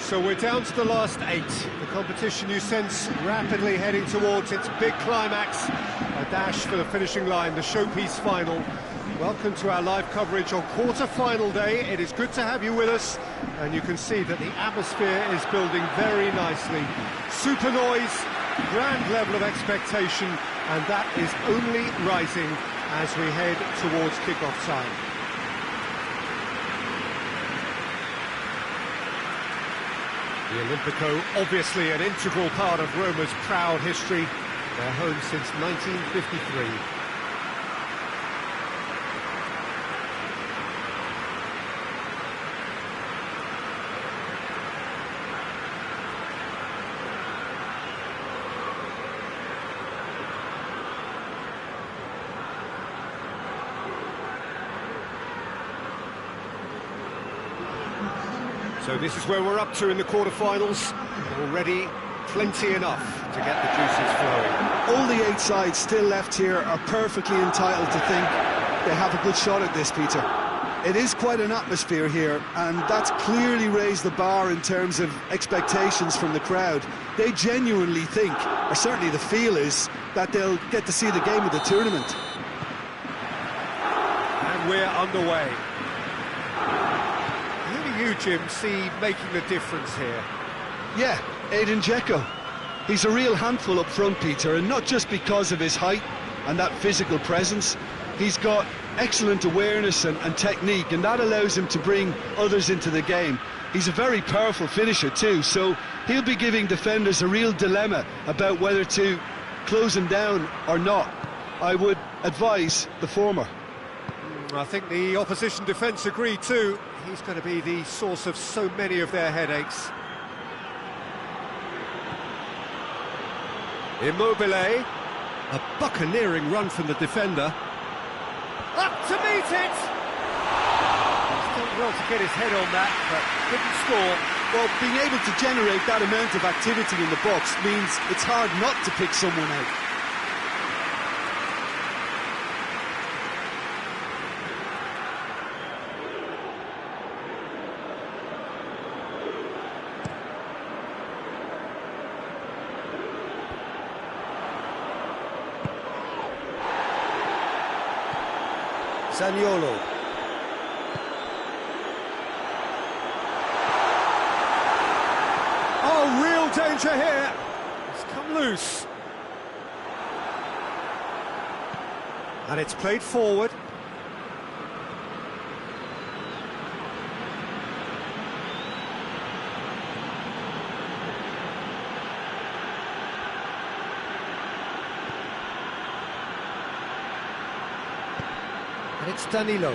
So we're down to the last 8. The competition, you sense, rapidly heading towards its big climax. A dash for the finishing line, the showpiece final. Welcome to our live coverage on quarter-final day. It is good to have you with us, and you can see that the atmosphere is building very nicely. Super noise, grand level of expectation, and that is only rising as we head towards kick-off time. The Olimpico, obviously an integral part of Roma's proud history. Their home since 1953. So this is where we're up to in the quarterfinals. Already plenty enough to get the juices flowing. All the 8 sides still left here are perfectly entitled to think they have a good shot at this, Peter. It is quite an atmosphere here, and that's clearly raised the bar in terms of expectations from the crowd. They genuinely think, or certainly the feel is, that they'll get to see the game of the tournament. And we're underway. You, Jim, see making the difference here? Yeah, Edin Dzeko. He's a real handful up front, Peter, and not just because of his height and that physical presence. He's got excellent awareness and technique, and that allows him to bring others into the game. He's a very powerful finisher too, so he'll be giving defenders a real dilemma about whether to close him down or not. I would advise the former. I think the opposition defence agree too. He's going to be the source of so many of their headaches. Immobile. A buccaneering run from the defender. Up to meet it! He's done well to get his head on that, but couldn't score. Well, being able to generate that amount of activity in the box means it's hard not to pick someone out. Zaniolo. Oh, real danger here. It's come loose. And it's played forward. And it's Danilo.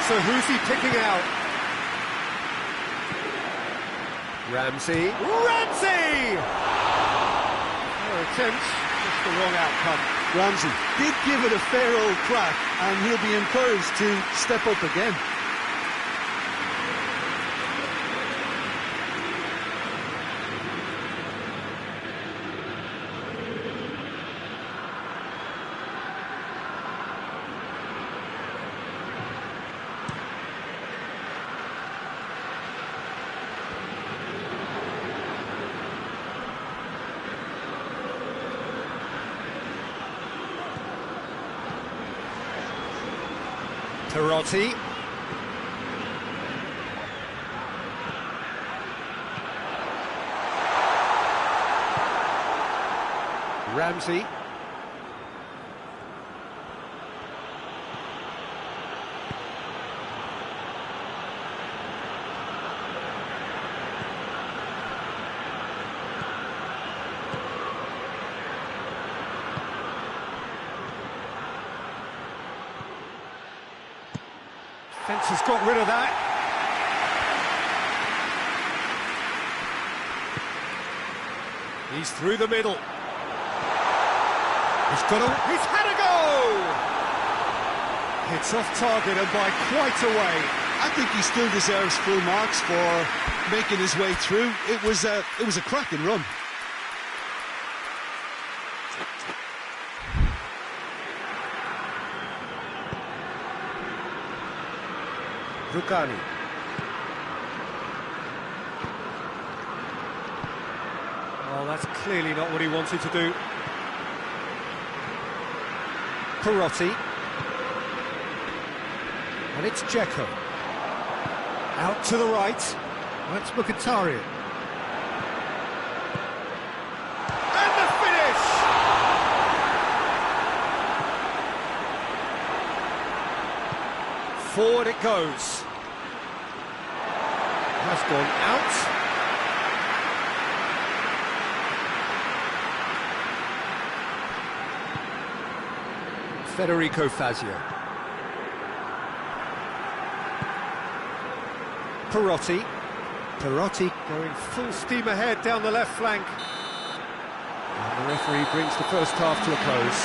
So who's he picking out? Ramsey. Ramsey! No attempts, just the wrong outcome. Ramsey did give it a fair old crack, and he'll be encouraged to step up again. Perotti. Ramsey. Fence has got rid of that. He's through the middle. He's had a go! It's off target and by quite a way. I think he still deserves full marks for making his way through. It was a cracking run. Rugani. Oh, that's clearly not what he wanted to do. Perotti. And it's Dzeko. Out to the right. That's Mkhitaryan. And the finish! Forward it goes. Has gone out. Federico Fazio. Perotti. Perotti going full steam ahead down the left flank. And the referee brings the first half to a close.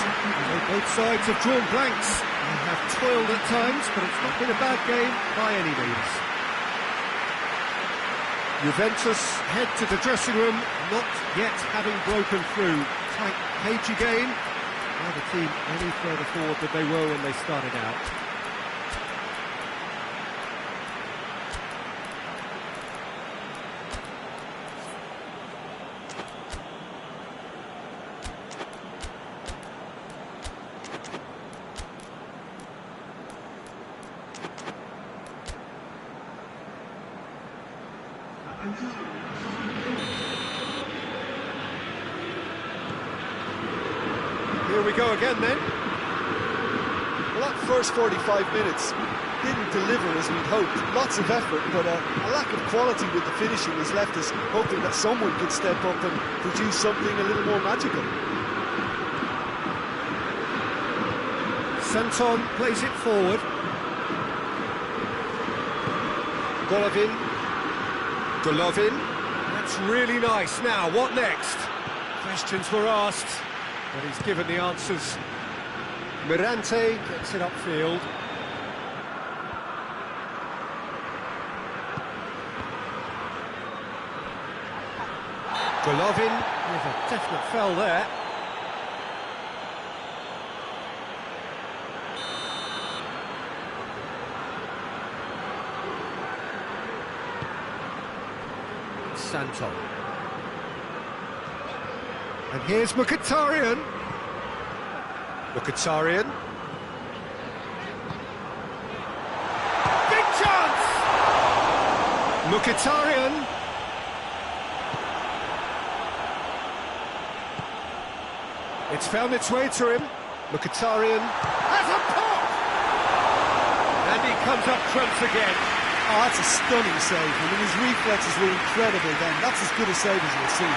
Both sides have drawn blanks and have toiled at times, but it's not been a bad game by any means. Juventus head to the dressing room, not yet having broken through. Tight page again. Now the team any further forward than they were when they started out. Here we go again then. Well, that first 45 minutes didn't deliver as we'd hoped. Lots of effort, but a lack of quality with the finishing has left us hoping that someone could step up and produce something a little more magical. Santon plays it forward. Golovin. That's really nice. Now, what next? Questions were asked, but he's given the answers. Mirante gets it upfield. Golovin with a definite foul there. Santon. And here's Mkhitaryan. Mkhitaryan. Big chance! Mkhitaryan. It's found its way to him. Mkhitaryan has a pop! And he comes up trumps again. Oh, that's a stunning save. I mean, his reflexes were incredible then. That's as good a save as you'll see.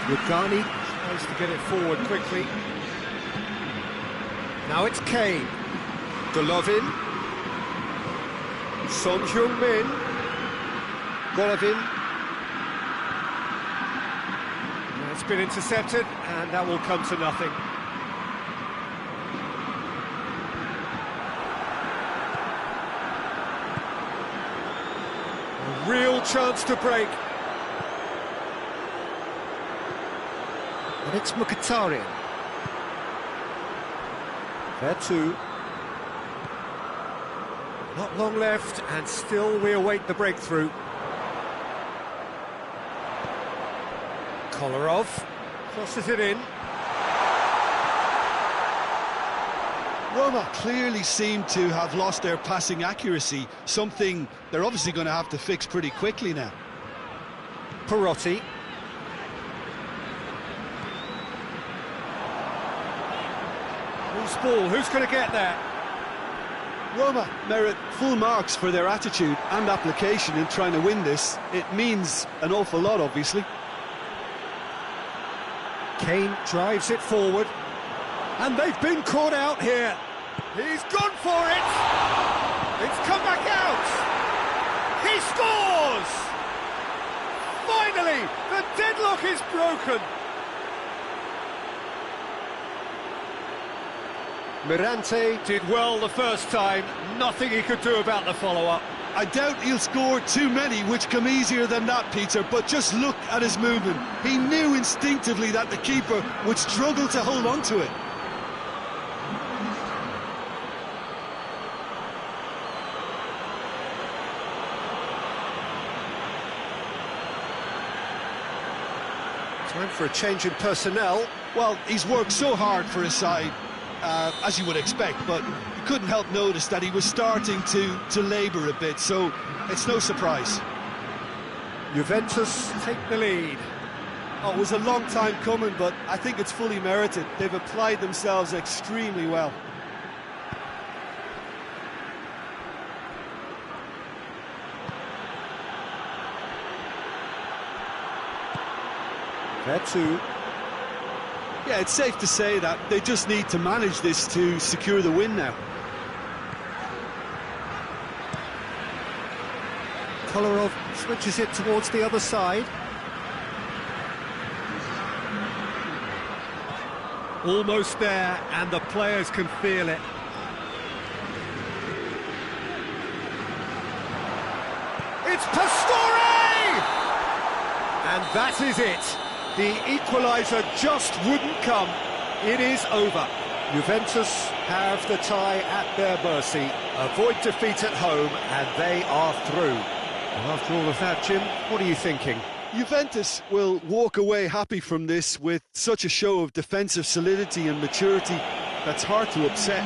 Rugani tries to get it forward quickly. Now it's Kane. Golovin. Son Heung-min. Golovin. It's been intercepted, and that will come to nothing. A real chance to break. And it's Mkhitaryan. There too. Not long left, and still we await the breakthrough. Kolarov crosses it in. Roma clearly seem to have lost their passing accuracy, something they're obviously going to have to fix pretty quickly now. Perotti. Loose ball, who's going to get that? Roma merit full marks for their attitude and application in trying to win this. It means an awful lot, obviously. Kane drives it forward, and they've been caught out here. He's gone for it. It's come back out. He scores! Finally, the deadlock is broken. Mirante did well the first time. Nothing he could do about the follow-up. I doubt he'll score too many which come easier than that, Peter, but just look at his movement. He knew instinctively that the keeper would struggle to hold on to it. Time for a change in personnel. Well, he's worked so hard for his side, as you would expect, but you couldn't help notice that he was starting to labour a bit, so it's no surprise. Juventus take the lead. Oh, it was a long time coming, but I think it's fully merited. They've applied themselves extremely well. Vertu. Yeah, it's safe to say that they just need to manage this to secure the win now. Kolarov switches it towards the other side. Almost there, and the players can feel it. It's Pastore! And that is it. The equaliser just wouldn't come. It is over. Juventus have the tie at their mercy, avoid defeat at home, and they are through. Well, after all of that, Jim, what are you thinking? Juventus will walk away happy from this with such a show of defensive solidity and maturity that's hard to upset.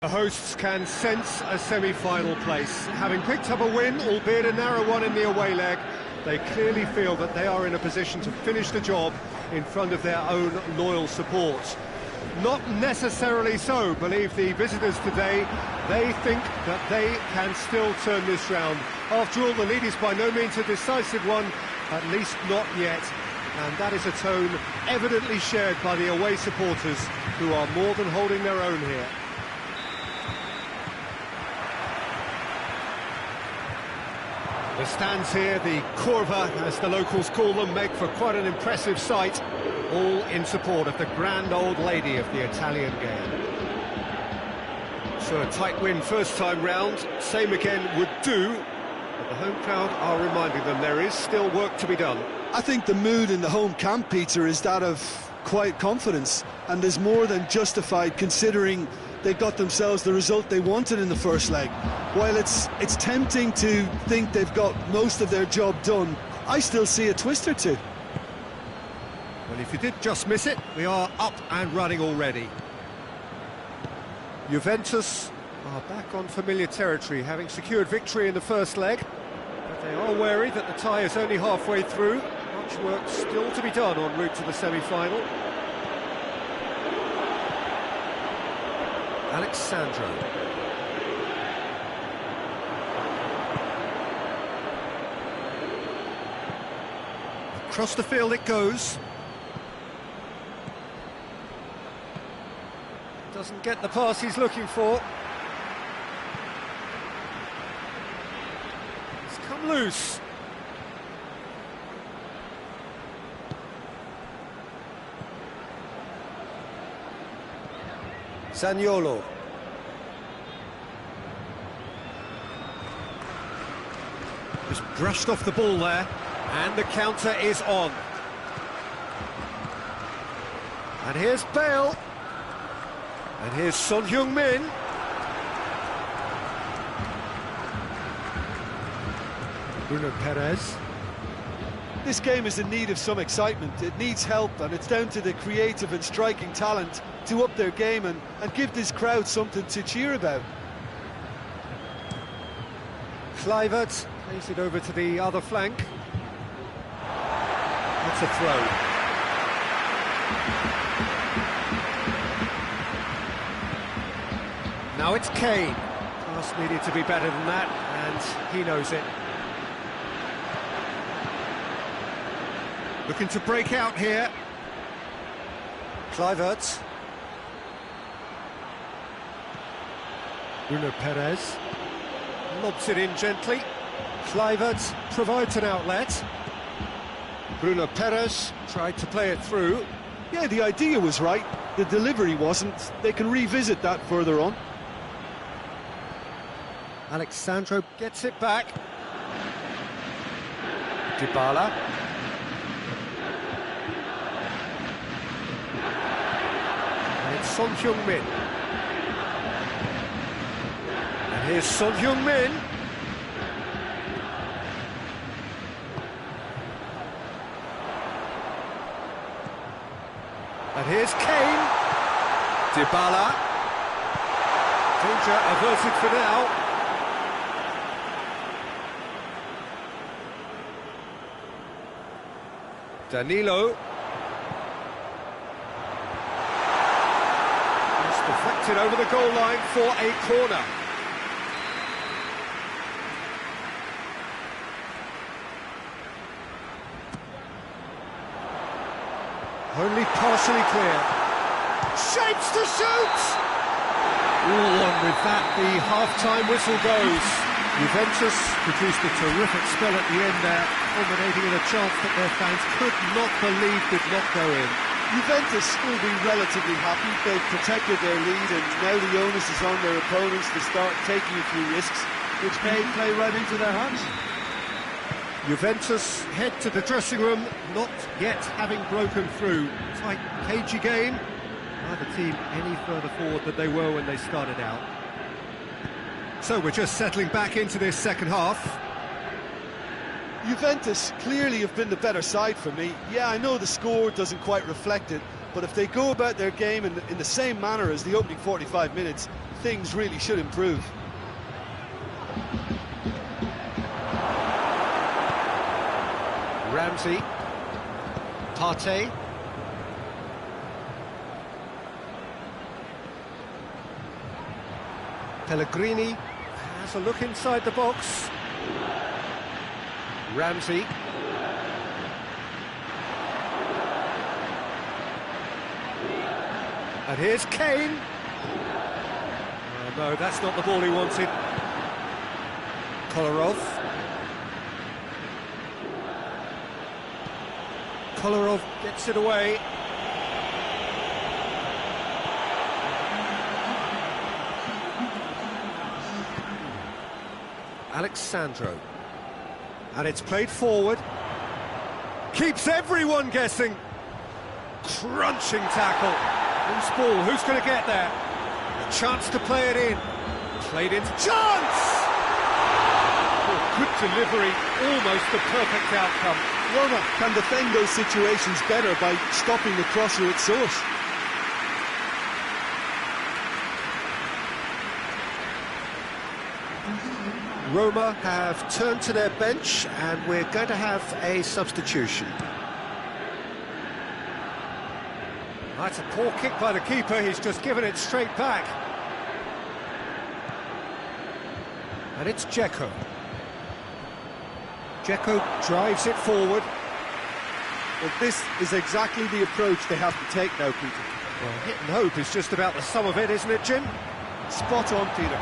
The hosts can sense a semi-final place. Having picked up a win, albeit a narrow one in the away leg, they clearly feel that they are in a position to finish the job in front of their own loyal support. Not necessarily so, believe the visitors today. They think that they can still turn this round. After all, the lead is by no means a decisive one, at least not yet. And that is a tone evidently shared by the away supporters, who are more than holding their own here. The stands here, the curva, as the locals call them, make for quite an impressive sight, all in support of the grand old lady of the Italian game. So a tight win first time round, same again would do, but the home crowd are reminding them there is still work to be done. I think the mood in the home camp, Peter, is that of quiet confidence, and is more than justified considering they got themselves the result they wanted in the first leg. While it's tempting to think they've got most of their job done, I still see a twist or two. Well, if you did just miss it, we are up and running already. Juventus are back on familiar territory, having secured victory in the first leg. But they are wary that the tie is only halfway through. Much work still to be done en route to the semi-final. Alexandro. Across the field it goes. Doesn't get the pass he's looking for. It's come loose. Zaniolo. Just brushed off the ball there, and the counter is on. And here's Bale. And here's Son Heung-min. Bruno Perez. This game is in need of some excitement. It needs help, and it's down to the creative and striking talent to up their game and give this crowd something to cheer about. Kluivert plays it over to the other flank. That's a throw. Now it's Kane. Pass needed to be better than that, and he knows it. Looking to break out here. Kluivert. Bruno Perez. Lobs it in gently. Kluivert provides an outlet. Bruno Perez tried to play it through. Yeah, the idea was right. The delivery wasn't. They can revisit that further on. Alexandro gets it back. Dybala. And it's Son Heung-min. And here's Son Heung-min. And here's Kane. Dybala. Danger averted for now. Danilo. It's deflected over the goal line for a corner. Only partially clear. Shapes to shoot! Ooh, and with that, the half-time whistle goes. Juventus produced a terrific spell at the end there, culminating in a chance that their fans could not believe did not go in. Juventus will be relatively happy. They've protected their lead, and now the onus is on their opponents to start taking a few risks, which may play right into their hands. Juventus head to the dressing room, not yet having broken through. Tight, cagey game. Neither team any further forward than they were when they started out. So we're just settling back into this second half. Juventus clearly have been the better side for me. Yeah, I know the score doesn't quite reflect it, but if they go about their game in the same manner as the opening 45 minutes, things really should improve. Ramsey, Partey, Pellegrini has a look inside the box. Ramsey. And here's Kane. Oh, no, that's not the ball he wanted. Kolarov. Kolarov gets it away. Alexandro. And it's played forward. Keeps everyone guessing. Crunching tackle. Loose ball, who's going to get there? A chance to play it in. Played into chance! Oh, good delivery, almost the perfect outcome. Roma can defend those situations better by stopping the crosser at source. Roma have turned to their bench and we're going to have a substitution. That's a poor kick by the keeper, he's just given it straight back. And it's Dzeko. Dzeko drives it forward. Well, this is exactly the approach they have to take now, Peter. Well, hit and hope is just about the sum of it, isn't it, Jim? Spot on, Peter.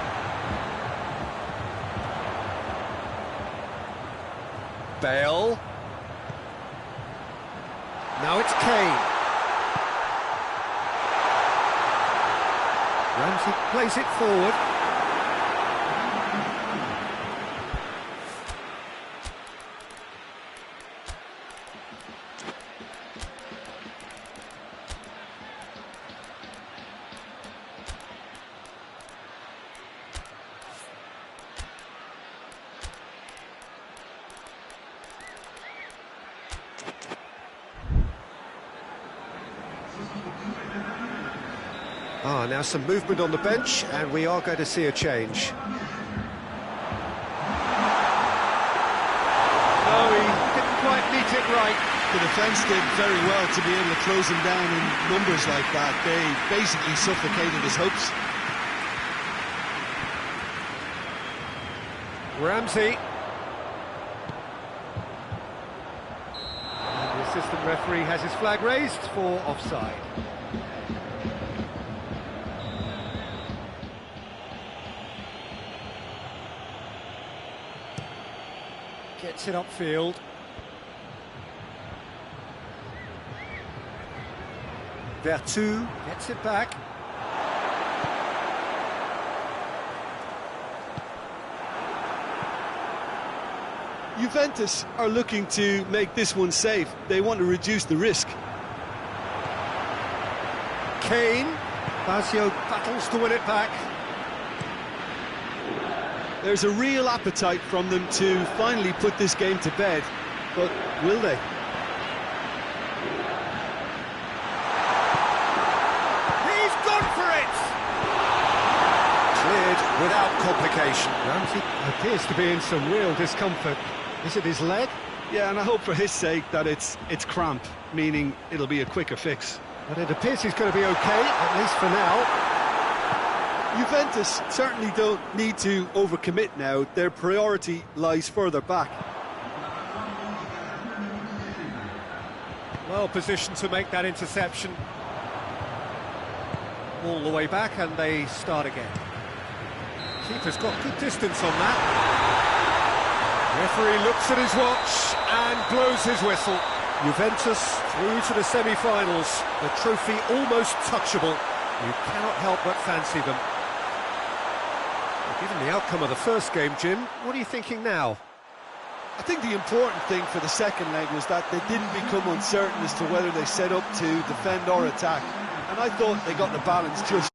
Bale. Now it's Kane. Ramsey plays it forward. Now some movement on the bench, and we are going to see a change. No, he didn't quite meet it right. The defence did very well to be able to close him down in numbers like that. They basically suffocated his hopes. Ramsey. And the assistant referee has his flag raised for offside. Gets it upfield. Vertu gets it back. Juventus are looking to make this one safe. They want to reduce the risk. Kane. Basio battles to win it back. There's a real appetite from them to finally put this game to bed, but will they? He's gone for it! Cleared without complication. Ramsey appears to be in some real discomfort. Is it his leg? Yeah, and I hope for his sake that it's cramp, meaning it'll be a quicker fix. But it appears he's going to be okay, at least for now. Juventus certainly don't need to overcommit now. Their priority lies further back. Well positioned to make that interception. All the way back and they start again. Keeper's got good distance on that. Referee looks at his watch and blows his whistle. Juventus through to the semi-finals. The trophy almost touchable. You cannot help but fancy them. Given the outcome of the first game, Jim, what are you thinking now? I think the important thing for the second leg was that they didn't become uncertain as to whether they set up to defend or attack. And I thought they got the balance just